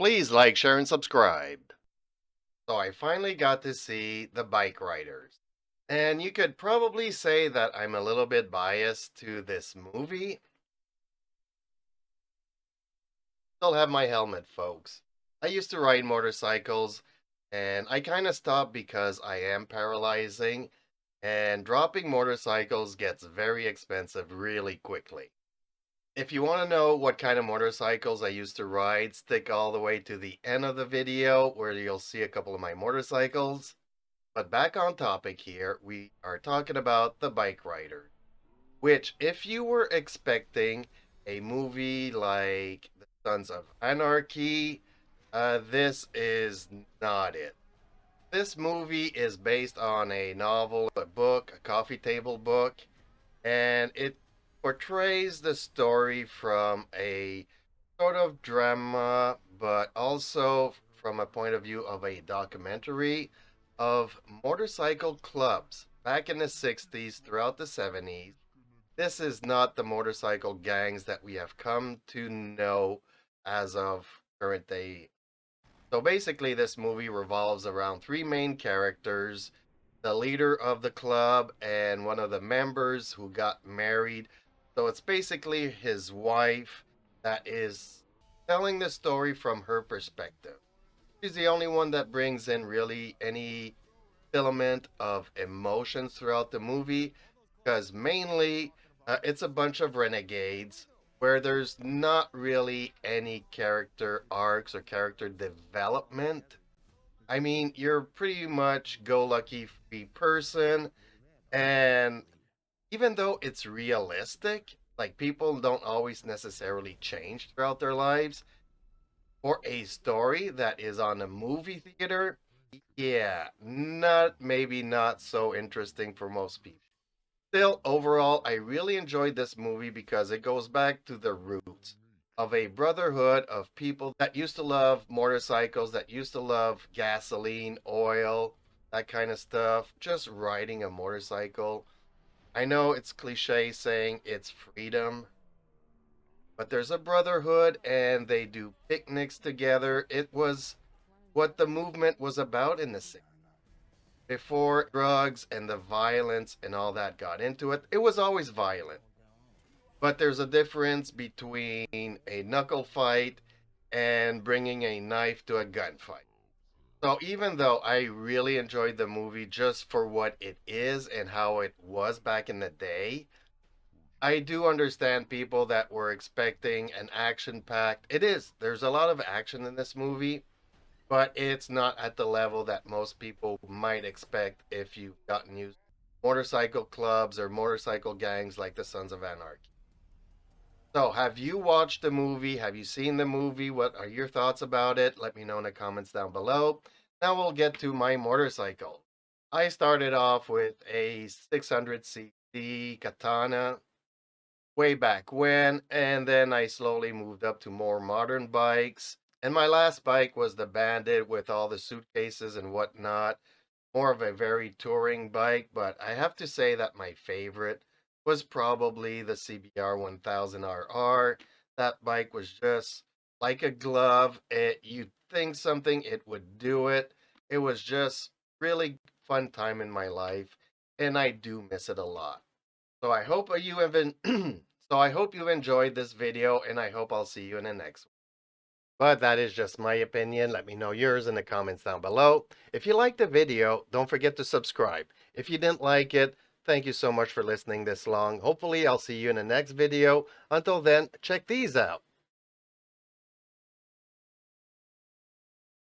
Please like, share, and subscribe. So I finally got to see the Bikeriders. And you could probably say that I'm a little bit biased to this movie. Still have my helmet, folks. I used to ride motorcycles, and I kind of stopped because I am paralyzing, and dropping motorcycles gets very expensive really quickly. If you want to know what kind of motorcycles I used to ride, stick all the way to the end of the video where you'll see a couple of my motorcycles. But back on topic here, we are talking about the Bikeriders, which, if you were expecting a movie like The Sons of Anarchy, this is not it. This movie is based on a novel, a book, a coffee table book, and it portrays the story from a sort of drama, but also from a point of view of a documentary of motorcycle clubs back in the 60s throughout the 70s. This is not the motorcycle gangs that we have come to know as of current day. So basically, this movie revolves around three main characters: the leader of the club and one of the members who got married. So it's basically his wife that is telling the story from her perspective. She's the only one that brings in really any filament of emotions throughout the movie, because mainly it's a bunch of renegades where there's not really any character arcs or character development. I mean, you're pretty much go lucky free person, and even though it's realistic, like people don't always necessarily change throughout their lives, for a story that is on a movie theater, yeah, not so interesting for most people. Still, overall, I really enjoyed this movie because it goes back to the roots of a brotherhood of people that used to love motorcycles, that used to love gasoline, oil, that kind of stuff, just riding a motorcycle. I know it's cliche saying it's freedom, but there's a brotherhood and they do picnics together. It was what the movement was about in the 60s. Before drugs and the violence and all that got into it, it was always violent. But there's a difference between a knuckle fight and bringing a knife to a gunfight. So even though I really enjoyed the movie just for what it is and how it was back in the day, I do understand people that were expecting an action packed. It is. There's a lot of action in this movie, but it's not at the level that most people might expect if you've gotten used to motorcycle clubs or motorcycle gangs like the Sons of Anarchy. So, have you watched the movie? Have you seen the movie? What are your thoughts about it? Let me know in the comments down below. Now we'll get to my motorcycle. I started off with a 600cc Katana way back when, and then I slowly moved up to more modern bikes. And my last bike was the Bandit with all the suitcases and whatnot, more of a very touring bike. But I have to say that my favorite was probably the CBR 1000RR. That bike was just like a glove. You'd think something, it would do it. It was just really fun time in my life, and I do miss it a lot. So I hope you have been so I hope you enjoyed this video, and I hope I'll see you in the next one. But that is just my opinion. Let me know yours in the comments down below. If you liked the video, don't forget to subscribe. If you didn't like it, thank you so much for listening this long. Hopefully I'll see you in the next video. Until then, check these out.